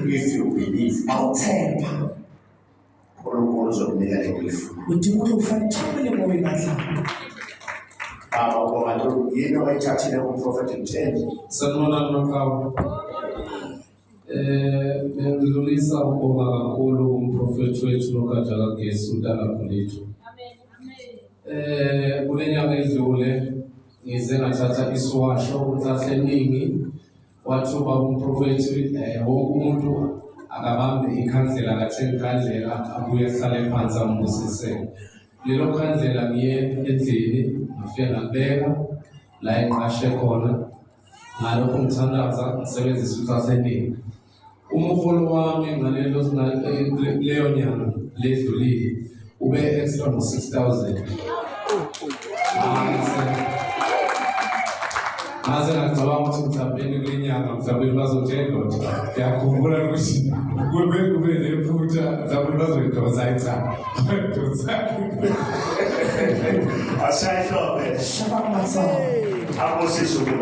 If you believe, prophetic change. Bengidlulisa ukubonga kakhulu umprofethi wethu noKajaga Gesu uNtanaphalithu. Kule nyanga edlule ngize ngathatha isiwasho ukuthi eningi wathuba umprofethi wonke umuntu akabambe ikhandlela katheni ikhandlela abuye ahlale phansi ambusise. Lelo khandlela ngiye endlini ngifike ngabeka la enqashe khona ngalokho ngithandaza ngisebenzisa eningi. Umholo wami ngalelo leyo nyanga ledlulile ube extra ngo-6,000. Ngaze ngacabanga ukuthi mhlawumbe kule nyanga mhlawumbe bazothenga ukuthi ngiyakhumbula ukuthi kube nephutha mhlawumbe bazoyidosa ithanga. Asayihlobe. Abosizo ke